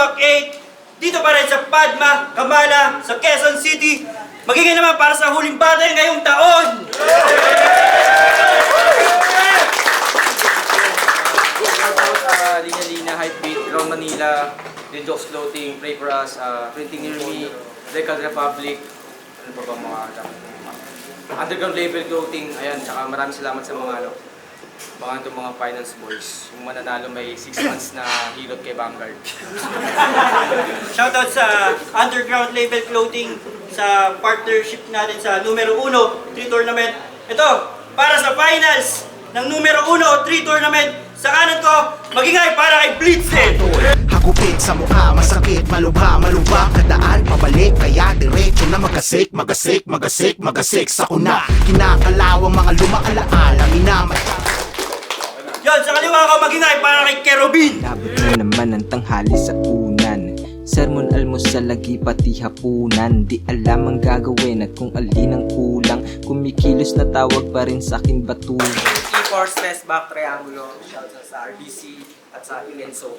Impact 8, dito pa rin sa Padma, Kamala, sa Quezon City. Magiging naman para sa huling battle ngayong taon! Shout out Linya Linya, Hypebeat, Ground Manila, The Jokes Floating, Pray For Us, Printing Near Me, Decal Republic, ano pa ba mga underground label clothing, ayan, tsaka maraming salamat sa mga mga finance boys. Yung mananalo may 6 months na hilot kay Vanguard. Shoutout sa underground label clothing sa partnership natin sa numero 1, 3 tournament. Ito, para sa finals ng numero 1, 3 tournament. Sa kanan ko, magingay para kay Blitzen. Hagupit sa mukha, masakit, malubha, kadaan, pabalik, kaya diretso na magasik sa kuna. Kinakalawang mga lumaalaala, minamatay. Yan, sa kaliwa ko, magingay para kay Kerubin. Labot na naman ang tanghali sa unan. Sermon, almusal, lagi pati hapunan. Di alam ang gagawin at kung alin ang kulang. Kumikilos na tawag pa rin sa'kin batuan. E-Force Test Back Triangulo, shout out sa RBC at sa Ilenso.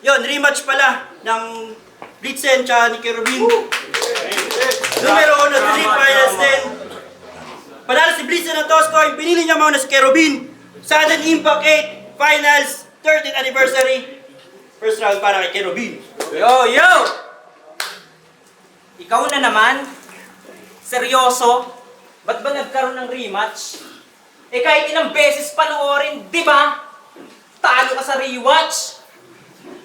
Yon, rematch pala ng Blitzen tsaka ni Kerubin. Numero 1, 3 finals din. Panalo si Blitzen ng toss coin, pinili niya muna si Kerubin. Sudden Impact 8 Finals 13th Anniversary. First round para kay Kerubin. Yo! Ikaw na naman? Seryoso? Ba't ba nagkaroon ng rematch? Eh kahit ilang beses panoorin, di ba? Talo ka sa rewatch.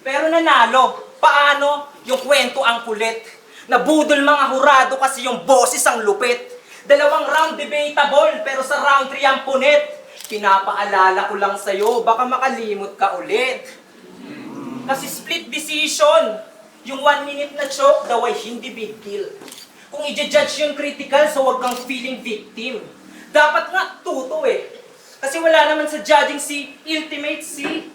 Pero nanalo. Paano? Yung kwento ang kulit. Nabudol mga hurado kasi yung boses ang lupit. 2 round debatable, pero sa round 3 ang punit. Pinapaalala ko lang sa'yo, baka makalimot ka ulit. Kasi split decision. Yung 1 minute na choke daw ay hindi big deal. Kung i-judge yung critical, so wag kang feeling victim. Dapat nga tuto eh. Kasi wala naman sa judging si Ultimate C.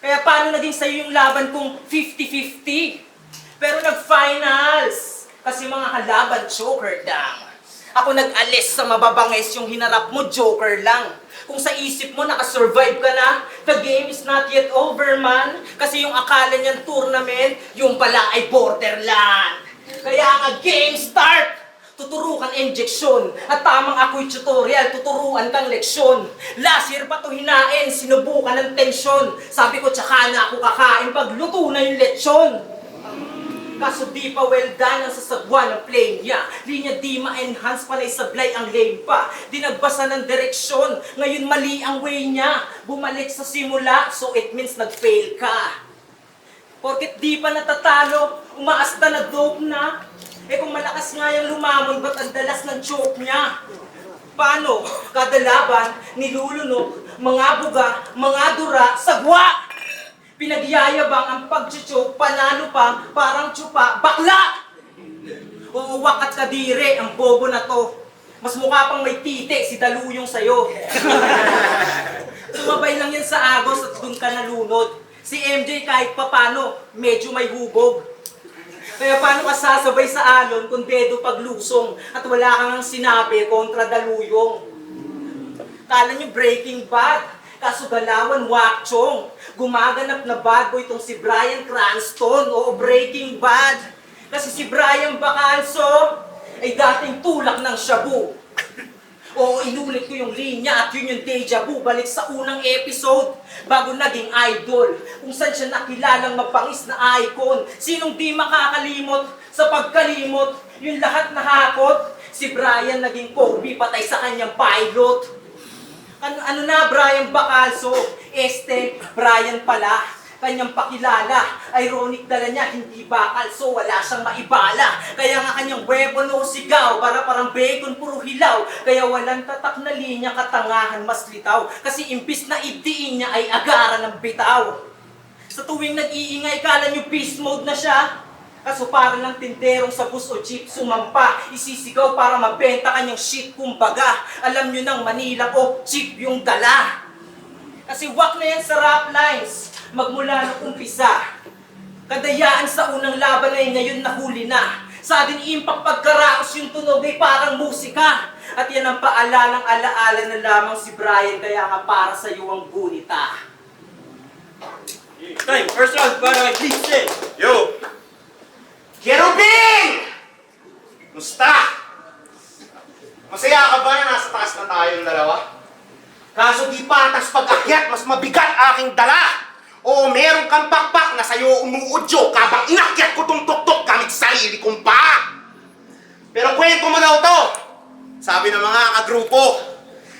Kaya paano naging sa'yo yung laban kung 50-50? Pero nag-finals. Kasi mga kalaban, choker lang. Ako nag-alis sa mababangis yung hinarap mo, joker lang. Kung sa isip mo nakasurvive ka na, the game is not yet over, man. Kasi yung akala niyan tournament, yung pala ay borderland. Kaya nga game start! Tuturukan injection at tamang ako'y tutorial, tuturuan kang leksyon. Last year pa to hinain, sinubukan ng tensyon. Sabi ko tsaka na ako kakain pag luto na yung lechon. Kaso di pa well done ang sasagwa ng plane niya. Linya di ma-enhance pa na isablay ang lane pa. Di nagbasa ng direksyon, ngayon mali ang way niya. Bumalik sa simula, so it means nag-fail ka. Porket di pa natatalo, umaasta na dope na. Eh kung malakas nga yung lumamon, ba't ang dalas ng choke niya? Paano? Kada laban, nilulunok, mga buga, mga dura, sagwa! Pinagyayabang ang pag-choke, panalo pa, parang tsupa, bakla! Uuwak at kadire, ang bobo na to. Mas mukha pang may titi, si Daluyong sayo. Sumabay lang yan sa agos at dun ka nalunod. Si MJ kahit papano, medyo may hubog. Kaya paano ka sasabay sa alon kung dedo paglusong at wala kang sinabi kontra Daluyong? Kala nyo Breaking Bad? Kaso galawan, wakchong. Gumaganap na bad boy itong si Bryan Cranston. Oo, Breaking Bad. Kasi si Brian Bacalso ay dating tulak ng shabu. Oo, inulit ko yung linya at yun yung deja vu. Balik sa unang episode, bago naging idol. Kung saan siya nakilalang mapangis na icon. Sinong di makakalimot sa pagkalimot? Yung lahat na hakot. Si Brian naging Kobe, patay sa kanyang pilot. Ano na, Brian Bacalso? Brian pala. Kanyang pakilala. Ironic dala niya, hindi Bacalso. Wala siyang maibala. Kaya nga kanyang weapon o sigaw. Para parang bacon, puro hilaw. Kaya walang tatak na linya, katangahan mas litaw. Kasi imbis na ibdiin niya ay agaran ng bitaw. Sa tuwing nag-iingay, kala niyo beast mode na siya. Kaso parang ng tinderong sa bus o jeep sumampa. Isisigaw para mabenta kanyang shit kumbaga. Alam nyo ng Manila o cheap yung dala. Kasi wak na yan sa rap lines. Magmula nung umpisa. Kadayaan sa unang laban ay ngayon nahuli na. Sa atin impact pagkaraos yung tunog ay parang musika. At yan ang paalalang alaala na lamang si Brian. Kaya nga para sa iyo ang gunita. Time, first round para kay Blitzen. Yo! Kerubin! Musta? Masaya ka ba na nasa taas na tayong dalawa? Kaso di patas pag-akyat, mas mabigat aking dala. Oo, meron kang pakpak na sa'yo umuudyo kabang inakyat ko tong tuktok gamit sarili kong paa. Pero kwento mo daw to, sabi ng mga kagrupo.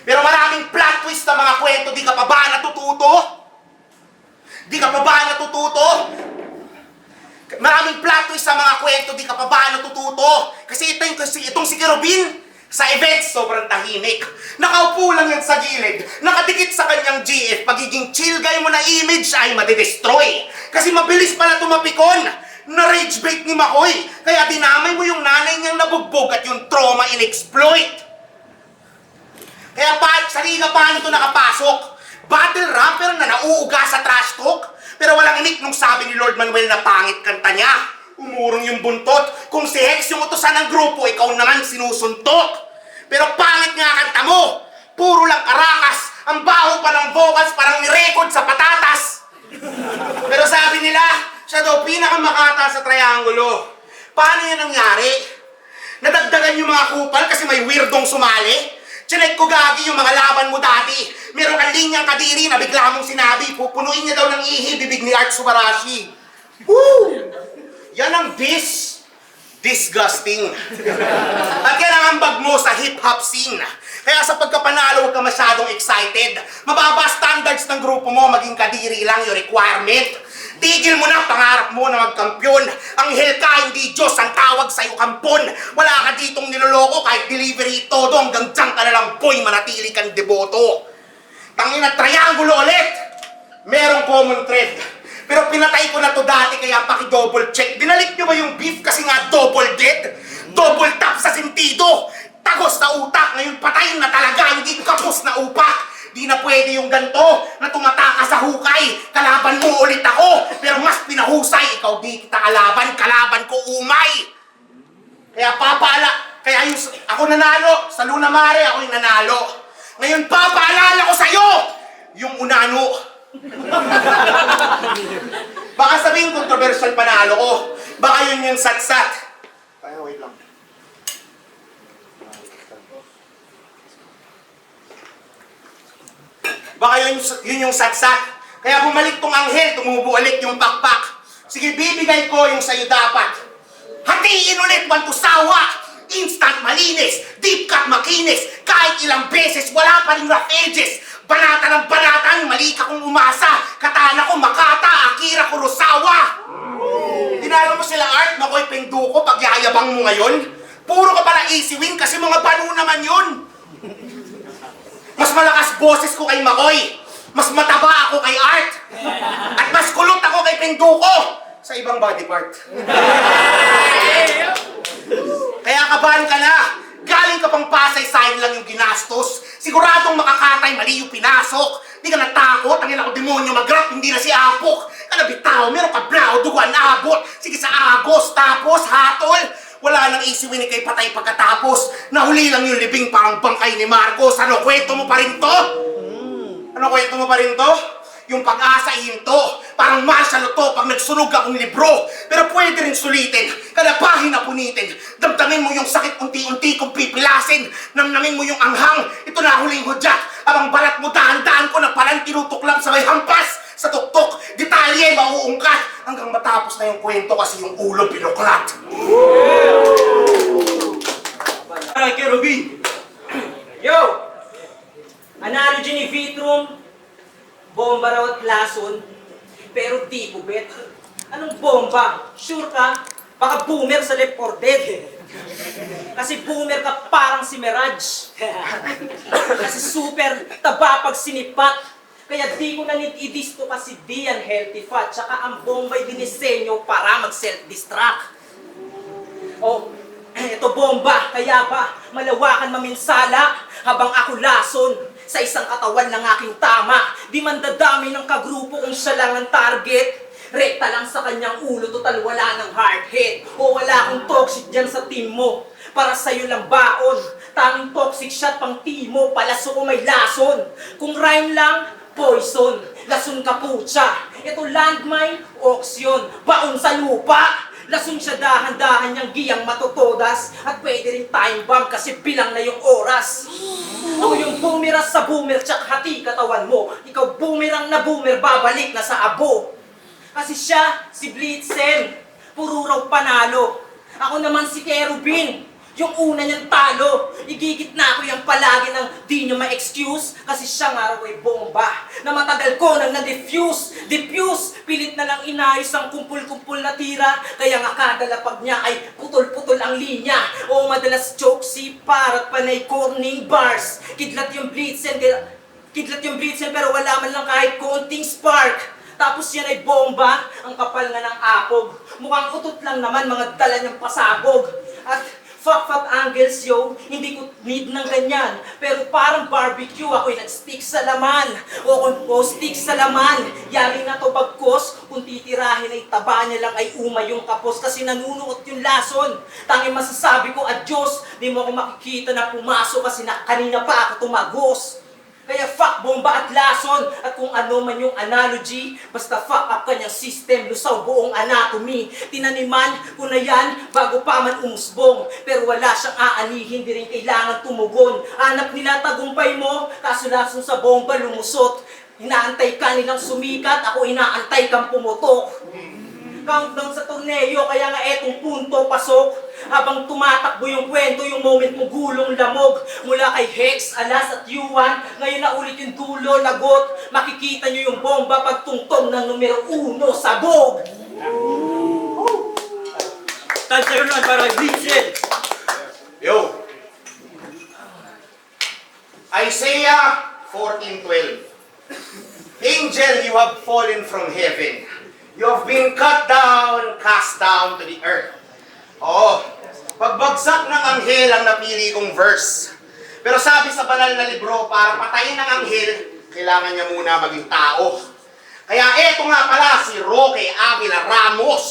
Pero maraming plot twist na mga kwento, di ka pa ba natututo? Di ka pa ba natututo? Maraming plot twist sa mga kwento, di ka pa ba natututo? Kasi itong si Kerubin, sa events, sobrang tahimik. Nakaupo lang yan sa gilid, nakadikit sa kanyang GF, pagiging chill guy mo na image ay madidestroy. Kasi mabilis pala tumapikon, na-rage bait ni Makoy, kaya dinamay mo yung nanay niyang nabugbog at yung trauma in-exploit. Kaya sa liga paano ito nakapasok? Battle rapper na nauuga sa trash talk, pero walang inik nung sabi ni Lord Manuel na pangit kanta niya. Umurong yung buntot. Kung si Hex yung utusan ng grupo, ikaw naman sinusuntok. Pero pangit nga kanta mo. Puro lang karakas. Ang baho pa ng vocals parang nirecord sa patatas. Pero sabi nila, siya daw pinakamakata sa triangulo. Paano yan nangyari? Nadagdagan yung mga kupal kasi may weirdong sumali? Chinek ko gagi yung mga laban mo dati. Meron kang linyang kadiri na bigla mong sinabi, pupunuin niya daw ng ihi bibig ni Art Subarashi. Woo! Yan ang disgusting. At yan ang ambag mo sa hip-hop scene. Kaya sa pagkapanalo, huwag ka masyadong excited. Mababa standards ng grupo mo, maging kadiri lang yung requirement. Tigil mo na pangarap mo na magkampiyon. Anghel ka, hindi Diyos ang tawag sa'yo kampon. Wala ka ditong niloloko kahit delivery todo. Hanggang dyan ka na lang, boy, manatili kang deboto. Tangin na triangulo ulit. Merong common thread. Pero pinatay ko na to dati kaya paki-double check. Binalik nyo ba yung beef kasi nga double dead? Double tap sa sentido. Tagos na utak, ngayon patayin na talaga, hindi kapos na upak. Di na pwede yung ganto na tumataka sa hukay. Kalaban mo ulit ako, pero mas pinahusay. Ikaw di kita kalaban, kalaban ko umay. Kaya kaya yung, ako nanalo, sa Luna Mare ako yung nanalo. Ngayon papaalala ko sa'yo, yung unano. Baka sabihin controversial panalo ko. Baka yun yung satsat. Kaya wait lang. Baka yun yung satsat. Kaya bumalik tong anghel, tumubo ulit yung pakpak. Sige, bibigay ko yung sa'yo dapat. Hatiin ulit, bantusawa. Instant malinis, deep cut makinis. Kahit ilang beses, wala pa rin rough edges. Banata ng banatan, mali ka kung umasa. Katana ko Makata, Akira Kurosawa. Dinalo mo sila Art, Makoy Penduko, pagyayabang mo ngayon. Puro ka pala easy win kasi mga banu naman yun. Mas malakas boses ko kay Makoy. Mas mataba ako kay Art. At mas kulot ako kay Penduko sa ibang body part. Kaya kabahan ka na. Galing ka pang Pasay, sayang lang yung ginastos. Siguradong makakatay, mali yung pinasok. Di ka natakot, tangin ako demonyo mag-rap, hindi na si Apok. Kana bitaw, meron ka blau, duguan, abot. Sige sa Agos, tapos hatol. Wala nang easy win kay patay pagkatapos. Nahuli lang yung libing parang bangkay ni Marcos. Ano, kwento mo pa rin to? Ano, kwento mo pa rin to? Yung pag-asa ihinto. Parang martial to pag nagsunog akong libro. Pero pwede rin sulitin. Kada pahin na punitin. Damdamin mo yung sakit unti-unti kong pipilasin. Namnamin mo yung anghang. Ito na huling hudyat. Abang balat mo dahan-dahan ko na palang tinutuklam sa may hampas. Sa tuktok, detalye mauungkat. Hanggang matapos na yung kwento kasi yung ulo pinuklat. Para kay Kerubin. Yo! Analogy ni Vitrum, bomba raw at lason, pero di ko bet. Anong bomba? Sure ka? Baka boomer sa Left 4 Dead. Kasi boomer ka parang si Mirage. Kasi super taba pag sinipat. Kaya di ko na nid-i-disto kasi di yan healthy fat. Tsaka ang bomba'y dinisenyo para mag-self-destruct. Oh, ito bomba, kaya ba malawakan maminsala habang ako lason sa isang katawan ng aking tama. Di man dadami ng kagrupo kung siya lang ang target. Rekta lang sa kanyang ulo, total wala ng hard hit. O wala akong toxic dyan sa team mo. Para sa'yo lang baon. Tanging toxic shot pang team mo, palaso ko may lason. Kung rhyme lang, Poison, lason ka putya. Ito landmine, auction, baon sa lupa. Lason siya dahan-dahan niyang giyang matutodas. At pwede rin time bomb kasi bilang na yung oras. Ako yung bumiras sa boomer tsak hati katawan mo. Ikaw boomerang na boomer, babalik na sa abo. Kasi siya, si Blitzen, puro raw panalo. Ako naman si Kerubin, yung una niyang talo. Igigit na ako yung palagi ng di niyo ma-excuse. Kasi siya nga raw ay bomba na matagal ko nang na-diffuse. Diffuse, pilit na lang inayos ang kumpul-kumpul na tira. Kaya nga kada lapag niya ay putol-putol ang linya. O madalas joke si parat panay corny bars. Kidlat yung Blitzen pero wala man lang kahit konting spark. Tapos yan ay bomba, ang kapal nga ng apog. Mukhang utot lang naman mga dala niyang pasabog. At fuck angles yo, hindi ko need ng ganyan. Pero parang barbecue, ako'y nag-stick sa laman. O stick sa laman. Yari na to bagkos, kung titirahin ay taba niya lang ay umay yung kapos. Kasi nanunuot yung lason. Tanging masasabi ko, adyos, di mo ako makikita na pumasok kasi kanina pa ako tumagos. Kaya fuck bomba at lason. At kung ano man yung analogy, basta fuck up kanyang system, lusaw buong anatomy. Tinaniman ko na yan bago pa man umusbong. Pero wala siyang aanihin, di rin kailangan tumugon. Hanap nila tagumpay mo, kaso lason sa bomba lumusot. Inaantay ka nilang sumikat, ako inaantay kang pumutok. Countdown sa torneo, kaya nga etong punto pasok. Habang tumatakbo yung kwento, yung moment mo gulong lamog. Mula kay Hex, Alas at Yuan, ngayon na ulit yung dulo, lagot. Makikita nyo yung bomba pagtungtong ng numero 1, sabog. Time sa naman para kay Blitzen. Yo! Isaiah 14:12. Angel, you have fallen from heaven. You have been cut down, cast down to the earth. Oo, pagbagsak ng anghel ang napili kong verse. Pero sabi sa banal na libro, para patayin ng anghel, kailangan niya muna maging tao. Kaya eto nga pala si Roque Avila Ramos.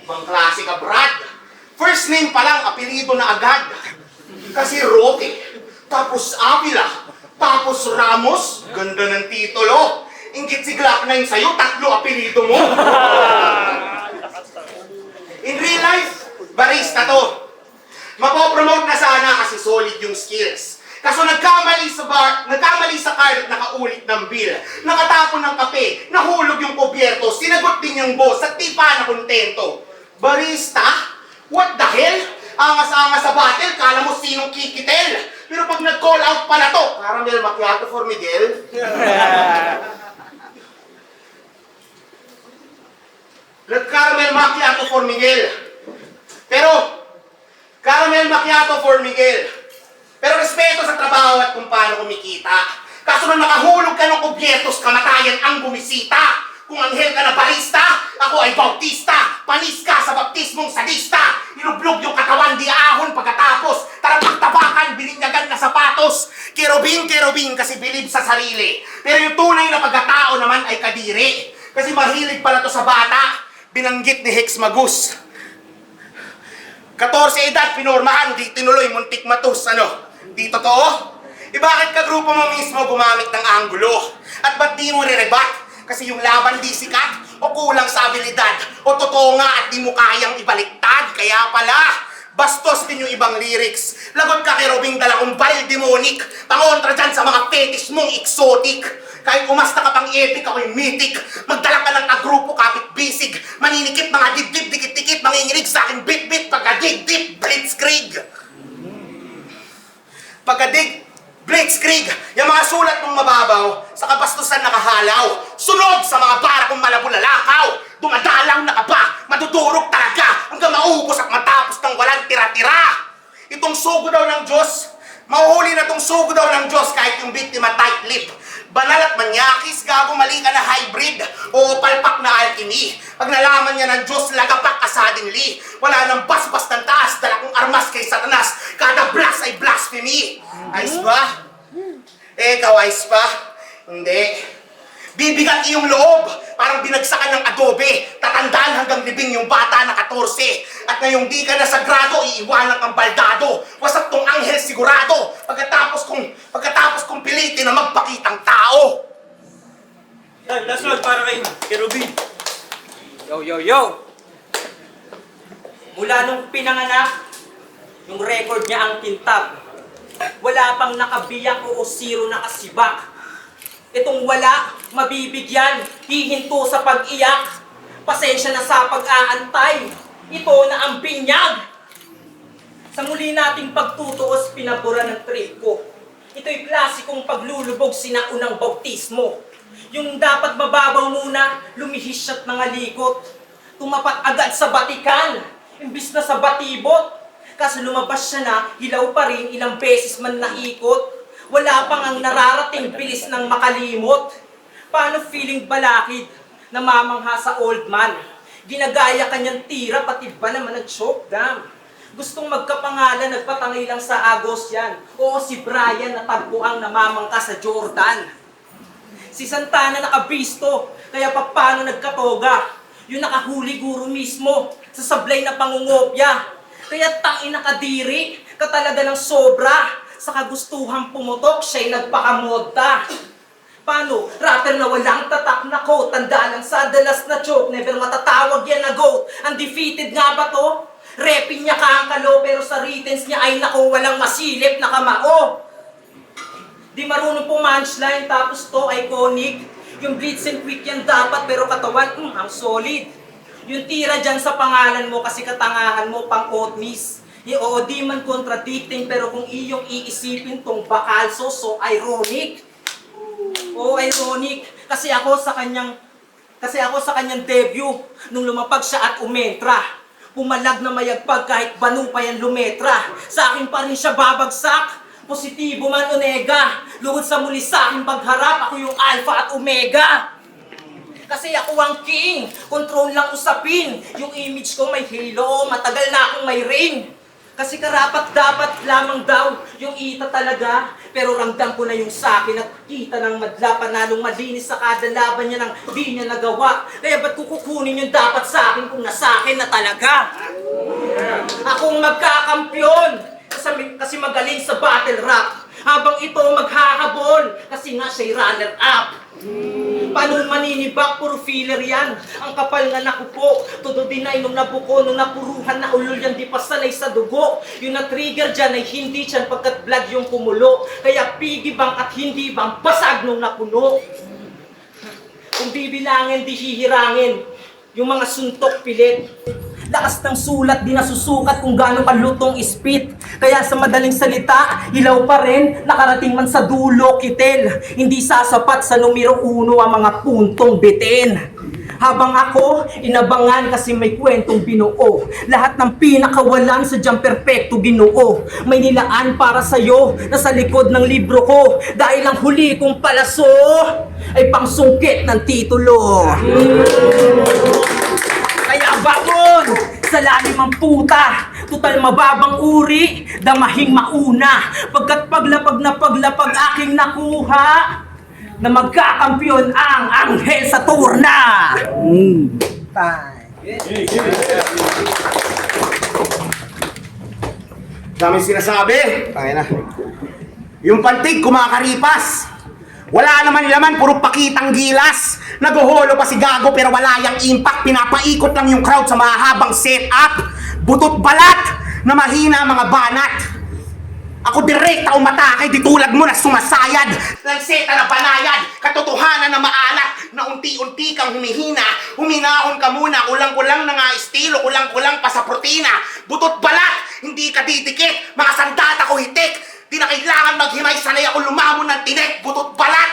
Ibang klase ka, Brad. First name pa lang, apelido na agad. Kasi Roque, tapos Avila, tapos Ramos, ganda ng titulo. Ingit si Glock 9 sa'yo, 3 apelido mo. In real life, barista to. Mapopromote na sana kasi solid yung skills. Kaso nagkamali sa card at nakaulit ng bill. Nakatapon ng kape, nahulog yung kubyerto, sinagot din yung boss at di pa na kontento. Barista? What the hell? Angas-angas sa battle, kala mo sinong kikitel. Pero pag nag-call out pala to, caramel macchiato for Miguel. Caramel macchiato for Miguel. Caramel macchiato for Miguel. Pero respeto sa trabaho at kung paano kumikita. Kaso nung nakahulog ka ng kubyertos, kamatayan ang bumisita. Kung anghel ka na barista, ako ay bautista. Panis ka sa baptismong sadista. Inublog yung katawan, di ahon pagkatapos. Tara pagtabakan, bilinyagan na sapatos. Kerubin kasi bilib sa sarili. Pero yung tunay na pagkatao naman ay kadiri. Kasi mahilig pala to sa bata. Binanggit ni Hex Magus. 14 edad, pinormahan, di tinuloy, muntik matus, ano? Di totoo? Bakit ka grupo mo mismo gumamit ng anggulo? At ba't di mo re-rebat? Kasi yung laban di sikat, o kulang sa abilidad, o totoo nga at di mo kayang ibaliktad. Kaya pala, bastos din yung ibang lyrics. Lagot ka kay Robing dalawang baril demonic, pangontra dyan sa mga fetish mong exotic. Kahit umasta ka pang epic, ako'y mythic. Magdala ka ng agrupo, kapit bisig. Maninikip, mga dibdib, dikit-dikit, manginginig sa akin bit-bit, pagka-dig-dip, blitzkrieg. Pagka-dig, blitzkrieg. Yung mga sulat mong mababaw, sa kapastusan nakahalaw. Sunog sa mga bara kong malabulalakaw. Dumadalang na ka ba, madudurog talaga, hanggang maubos at matapos ng walang tira-tira. Itong sugo daw ng Diyos, mauhuli na itong sugo daw ng Diyos kahit yung biktima tight lip. Banal at manyakis, gago mali ka na hybrid o palpak na alchemy. Pag nalaman niya ng Diyos, lagapak ka suddenly. Wala nang basbas ng taas, dala kong armas kay Satanas. Kada blast ay blasphemy. Ayos ba? Ikaw, ayos pa? Hindi. Bibigat iyong loob, parang binagsakan ng adobe. Tatandaan hanggang libing yung bata na 14. At ngayong di ka na sagrado, iiwanan kang baldado. Wasak tong anghel sigurado, pagkatapos kong pilitin na magpakitang tao. Last round para kay Robin. Yo! Mula nung pinanganak, yung record niya ang kintab. Wala pang nakabiyak o zero nakasibak. Itong wala, mabibigyan, hihinto sa pag-iyak. Pasensya na sa pag-aantay, ito na ang binyag. Sa muli nating pagtutuos, pinabura ng trip ko. Ito'y klasikong paglulubog sinaunang bautismo. Yung dapat mababaw muna, lumihis siya't nangalikot. Tumapat agad sa batikan, imbis na sa batibot. Kaso lumabas siya na, hilaw pa rin, ilang beses man naikot. Wala pang ang nararating bilis ng makalimot. Paano feeling balakid, namamangha sa old man? Ginagaya kanyang tira, pati ba naman nag-choke dam? Gustong magkapangalan, nagpatangay lang sa Agos yan. Oo, si Brian natagpo ang namamangka sa Jordan. Si Santana nakabisto, kaya paano nagkatoga? Yung nakahuli guro mismo, sa sablay na pangungopya. Kaya tangin nakadiri, katalaga ng sobra. Sa kagustuhang pumutok, siya'y nagpakamodta. Paano? Rapper na walang tatak na quote. Tanda lang sa dalas na joke, never matatawag yan na goat. Undefeated nga ba to? Repin niya kangkalo, pero sa writtens niya ay naku, walang masilip na kamao. Di marunong po punchline, tapos to iconic. Yung blitz and quick yan dapat, pero katawan, ang solid. Yung tira dyan sa pangalan mo, kasi katangahan mo pang oatmeal. Oo, di man contradicting, pero kung iyong iisipin tong bakalso, so ironic. Oo, ironic. Kasi ako sa kanyang debut, nung lumapag siya at umentra. Pumalag na mayagpag kahit banu pa yan lumetra. Sa akin pa rin siya babagsak. Positibo man o nega. Lugod sa muli sa akin pagharap, ako yung alpha at omega. Kasi ako ang king, control lang usapin. Yung image ko may halo, matagal na akong may ring. Kasi karapat dapat lamang daw yung ita talaga. Pero ramdam ko na yung sakin at kita ng madla. Panalong malinis sa kada laban niya nang di niya nagawa. Kaya ba't kukunin yung dapat sa akin kung nasa akin na talaga? Akong magkakampyon kasi magaling sa battle rap. Habang ito maghahabol kasi nga siya'y runner up. Paano maninibak, puro filler yan. Ang kapal nga nakupo, todo dinay nung nabuko, nung napuruhan na ulol yan, di pa sanay sa dugo. Yung na-trigger dyan ay hindi dyan pagkat blood yung kumulo. Kaya pigi bang at hindi bang basag nung napuno. Kung bibilangin, di hihirangin. Yung mga suntok pilit. Lakas ng sulat, di nasusukat kung gaano kalutong ispit. Kaya sa madaling salita, ilaw pa rin, nakarating man sa dulo, kitel. Hindi sasapat sa numero 1 ang mga puntong bitin. Habang ako, inabangan kasi may kwentong binuo. Lahat ng pinakawalan sa diyang perpekto ginuo. May nilaan para sa'yo na sa likod ng libro ko. Dahil ang huli kong palaso ay pangsungkit ng titulo. Kaya bangon sa lalim ang puta, tutal mababang uri, damahing mauna. Pagkat paglapag na paglapag aking nakuha, na magkakampyon ang Anghel sa turna. Daming sinasabi. Tangina. Yung pantig kumakaripas. Wala naman laman, puro pakitang gilas. Naguholo pa si Gago pero wala yung impact. Pinapaikot lang yung crowd sa mahabang setup. Butot balat na mahina mga banat. Ako direkta umatake, di tulad mo na sumasayad. Lanseta na banayad, katotohanan na maalat. Na unti-unti kang humihina. Huminahon ka muna, kulang-kulang na nga estilo, kulang-kulang pa sa protina. Butot balat, hindi ka didikit. Mga sandata ko hitik. Di na kailangan maghimay, sanay ako lumamon ng tinik. Butot balat,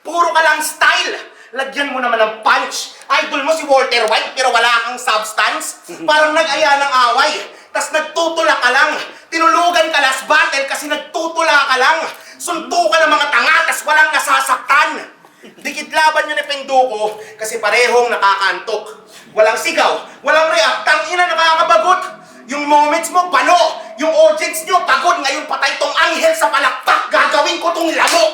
puro ka lang style. Lagyan mo naman ng punch. Idol mo si Walter White pero wala kang substance. Parang nag-aya ng away. Tas nagtutula ka lang. Tinulugan ka last battle kasi nagtutula ka lang. Suntukan ng mga tanga tas walang nasasaktan. Dikit laban nyo ni Penduko kasi parehong nakakantok. Walang sigaw, walang react, tangina nakakabagot. Yung moments mo, bano. Yung audience nyo, pagod. Ngayon patay tong anghel sa palakpak. Gagawin ko tong lamok.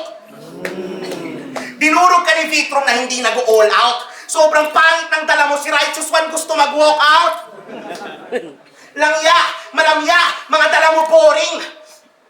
Dinurog ka ni Vitrom na hindi nag-all out. Sobrang pangit ng dala mo. Si Righteous One gusto mag-walk out. Langya, malamya, mga dala mo boring.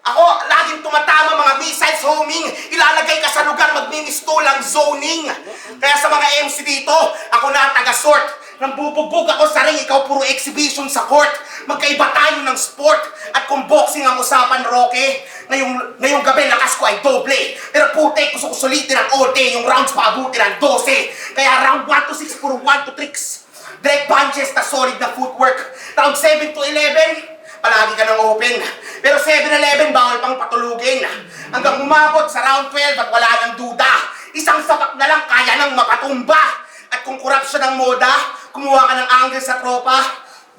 Ako, laging tumatama mga missiles homing. Ilalagay ka sa lugar, magmimistulang zoning. Kaya sa mga MC dito, ako na ang taga-sort. Nambubugbog ako sa ring, ikaw puro exhibition sa court. Magkaiba tayo ng sport. At kung boxing ang usapan, Roque, ngayong gabi lakas ko ay doble. Pero putek, gusto ko sulitin ang all day. Yung rounds paabutin ang 12. Kaya round 1 to 6, puro 1 to tricks. Direct punches na solid na footwork. Round 7 to 11, palagi ka ng open. Pero 7-11, bawal pang patulugin. Hanggang umabot sa round 12 at wala nang duda. Isang sapak na lang kaya nang mapatumba. At kung corruption ang moda, kumuha ka ng angle sa tropa,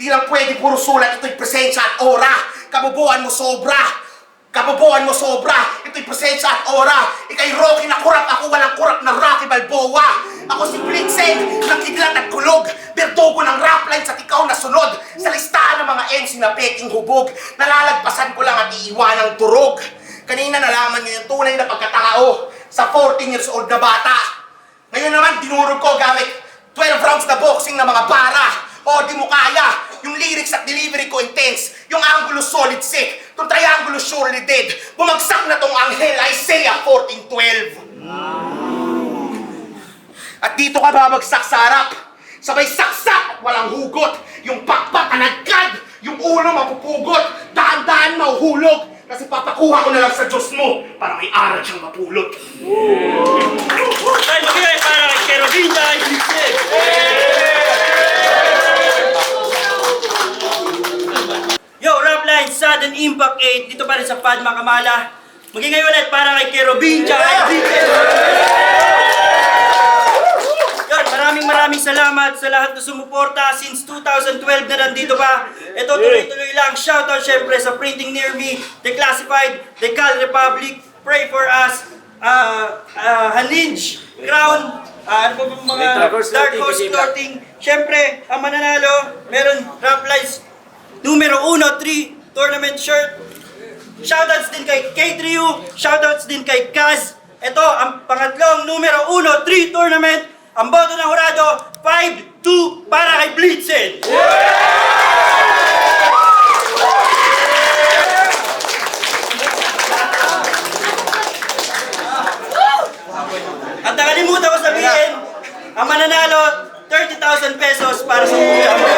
di lang pwede puro sulat, ito'y presensya at aura. Kabubuan mo sobra. Kabobohan mo sobra. Ito'y presensya at aura. Ika'y Rocky na kurap. Ako walang kurap na Rocky Balboa. Ako si Blitzen ng kidlat at kulog. Bertogo ng rap lines at ikaw na sunod. Sa listahan ng mga MC na peking hubog. Nalalagpasan ko lang at iiwan ng turog. Kanina nalaman niyo yung tunay na pagkatao sa 14 years old na bata. Ngayon naman dinurog ko gamit 12 rounds na boxing na mga para. O di mo kaya. Yung lyrics at delivery ko intense. Yung angulo solid sick. Itong triangulo surely dead. Bumagsak na tong anghel, Isaiah 14:12. At dito ka babagsak sa harap. Sabay saksak at walang hugot. Yung pakpak anagkad. Yung ulo mapupugot. Daan-daan mauhulog. Kasi papakuha ko na lang sa Diyos mo para may aral siyang mapulot. Tayo magigay para kay Kerobin dahil Blitzen! Yo, rap line, sudden impact 8. Dito pa rin sa Padma Kamala. Magingay ulit para kay Kerobin dahil Blitzen! Yun, maraming salamat sa lahat na sumuporta since 2012 na nandito pa. Ito tuloy-tuloy lang. Shoutout syempre sa Printing Near Me, Declassified, Decal Republic, Pray for Us, Haninj, Crown, ano pa bang mga Dark Horse Clothing. Syempre, ang mananalo, meron rap lines numero 1, 3 tournament shirt. Shoutouts din kay K3U, shoutouts din kay Kaz. Ito ang pangatlong numero 1, 3 tournament. Ang boto ng hurado, 5-2 para kay Blitzen! At nakalimutan ko sabihin, ang mananalo, 30,000 pesos para sa kuya mo.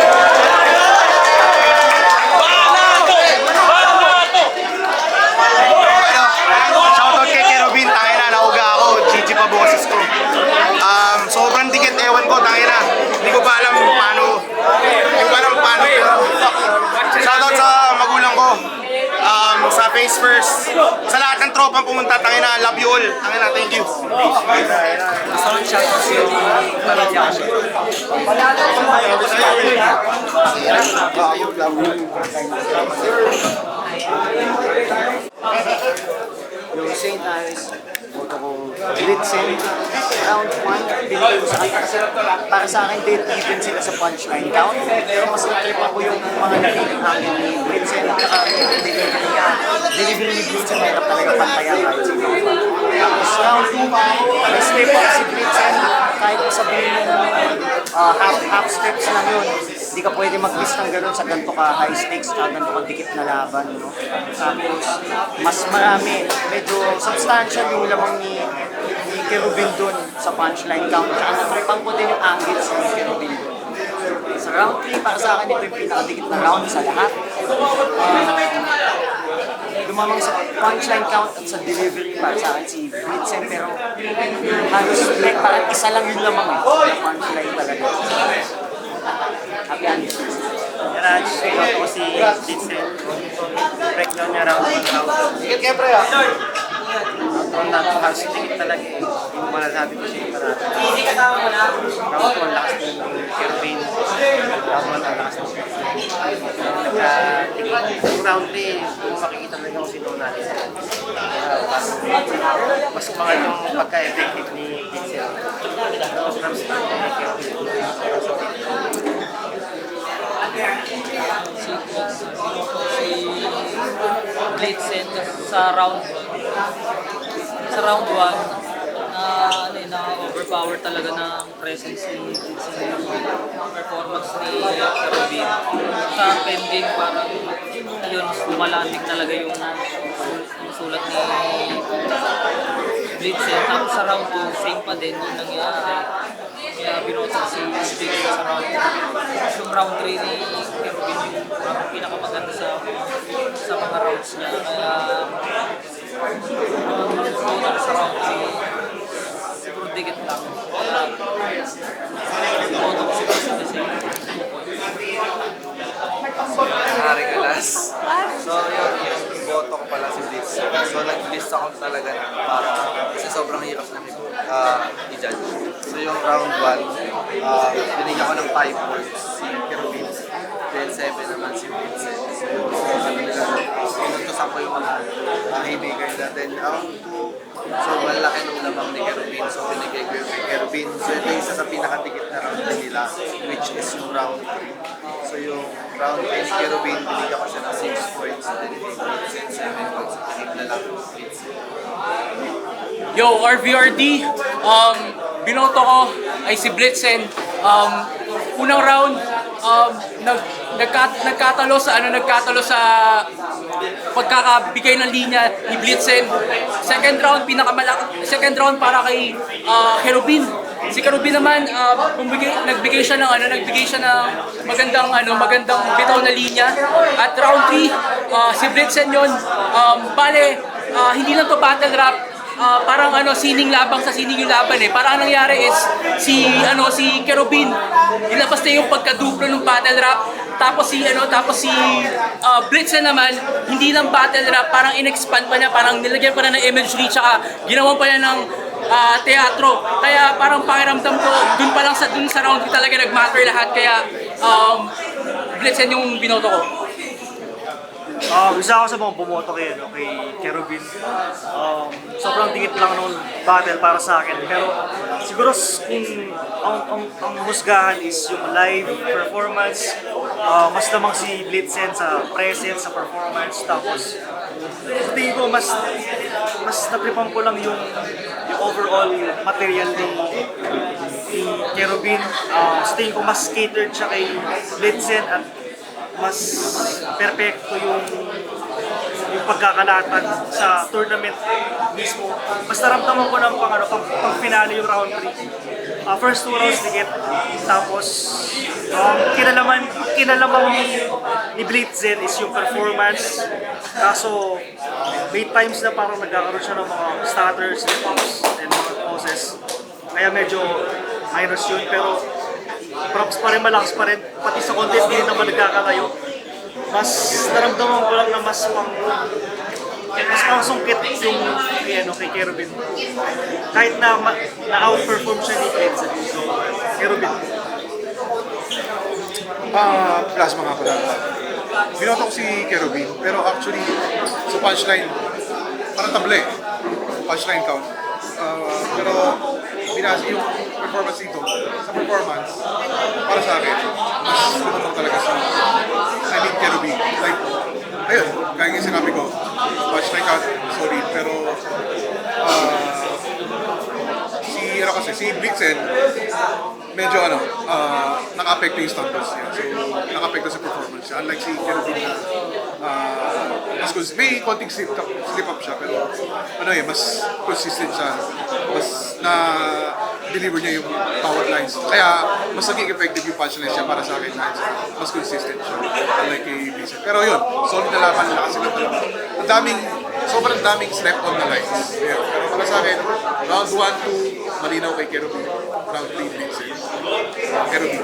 Shoutout kay Kerobin, tangin na, nauga ako, GG pa boses ko. Sobrang dikit, ewan ko, tangin na. Hindi ko pa alam paano. Shoutout sa magulang ko. Sa Face First. Sa lahat ng tropang pumunta, tangin na, love you all. Tangin na, thank you. Gusto kong shoutout sa iyo, Pamilya. Yung St. Ives, boto ko Blitzen, round 1, binigay ko sa kanya kasi para sa akin dead even sila sa punchline count. Pero mas natrip ako yung mga nagiging hangin ni Blitzen at saka delivery niya. Delivery ni Blitzen mahirap talaga pantayan kahit sino. Tapos round 2, may step up si Blitzen kahit sabihin mo half steps lang yun. Hindi ka pwede mag-miss ng gano'n sa ganito ka high stakes at ganito ka dikit na laban. No? Tapos, mas marami, medyo substantial yung lamang ni Kerobin dun sa punchline count. At natripan ko din yung angles ni Kerobin dun. Sa round 3, para sa akin, ito yung pinakadikit na round sa lahat. Lumamang sa punchline count at sa delivery para sa akin si Blitzen, pero halos like parang isa lang yun lamang sa punchline talaga. Happy anniversary. Garage, ako si Blitzen. Breakdown niya round 1. Dikit kaya pre ah. Round 1 halos tingit talaga eh. Yung malasabi ko siya para Easy kasama mo na. round 2 lakas din ng Kerobin. Round 1 ang lakas ng yung round 3, kung makikita na yung sino natin. Mas pangalong pagka-effective ni Blitzen. From start ni Kerobin. Blitzen sa round 1 na overpower talaga ng presence ni Blitzen, yung performance ni Kerobin sa pending, parang yun lumalanding talaga yung katulad ni Blitzen. Tapos sa round 2, same pa din yung nangyari. Kaya binoto si Blitzen sa round 2. Yung round 3 ni Kerubin yung pinakamaganda sa mga rounds niya. Kaya binoto sa round 3. Siguro dikit lang. Kaya binoto ko si Blitzen kasi Haring alas. So yun, yung boto ko pala si Blitz. So nag-list ako talaga na para kasi sobrang hirap na i-judge. So yung round 1, binigyan ko ng 5 points si Kerubin. Then 7 naman si Blitz. So pinutusan ko yung mga haymaker na. Then round 2, so malaki nung lamang ni Kerubin. So binigay ko yung kay Kerubin. So ito yung isa sa pinakatikit na round nila, which is yung round 3. So yung round 3 si Kerubin, binigyan ko siya ng 6 points. Then Blitzen 7 points. Pinigla lang yung Blitzen. Yo, RVRD, binoto ko ay si Blitzen. Unang round, nagkatalo sa pagkakabigay ng linya ni Blitzen. Second round para kay Kerubin. Si Kerubin naman nagbigay siya ng magandang bitaw na linya. At round 3, si Blitzen 'yon. Hindi lang to battle rap. Parang sining labang sa sining yung laban eh. Parang ang nangyari is si Kerubin nilabas na yung pagkaduplo ng battle rap. Tapos si Blitzen naman hindi lang battle rap, parang in-expand pa niya, parang nilagyan pa na ng imagery tsaka ginawa pa niya ng teatro. Kaya parang pakiramdam ko dun sa round 3 talaga nag-matter lahat, kaya Blitzen yung binoto ko. Isa ako sa mga bumoto kay Kerubin. Sobrang dikit lang nung battle para sa akin. Pero siguro kung ang husgahan is yung live performance, mas lamang si Blitzen sa presence, sa performance. Tapos tingin ko mas natripan ko lang yung overall material ni Kerubin. Tingin ko mas catered siya kay Blitzen at mas perfecto yung pagkakalatag sa tournament mismo. Mas naramdaman ko ng pang finale yung round 3. First 2 rounds dikit. Tapos kinalaman ni Blitzen is yung performance. Kaso may times na parang nagkakaroon siya ng mga stutters, slip-ups, and mga pauses. Kaya medyo minus yun, pero props pa rin, malakas pa rin. Pati sa contest, hindi naman nagkakalayo. Mas naramdaman ko lang na mas pang sungkit yung kay Kerubin. Kahit na outperform siya ni Blitzen. So, Kerubin. Plasma nga pala. Binoto ko si Kerubin, pero actually, sa punchline, parang table. Punchline count. Pero binasa yung performance dito. Sa performance, para sa akin, mas lumatang talaga si Kerubin. Like, ayun, kaya yung sinabi ko, punchline count, solid, pero si Blitzen, medyo naka-apekto yung stunts niya. So, naka-apekto sa performance niya. Unlike si Kerubin na may konting slip-up siya, pero mas consistent siya. Mas na-deliver niya yung power lines. Kaya, mas naging effective yung punchlines niya para sa akin. Mas consistent siya. Unlike kay Blitzen. Pero yun, solid na laban nila kasi sobrang daming step on the lines. Yeah. Pero para sa akin, round 1, 2, malinaw kay Kerubin. Round 3, Blitzen. Kerubin.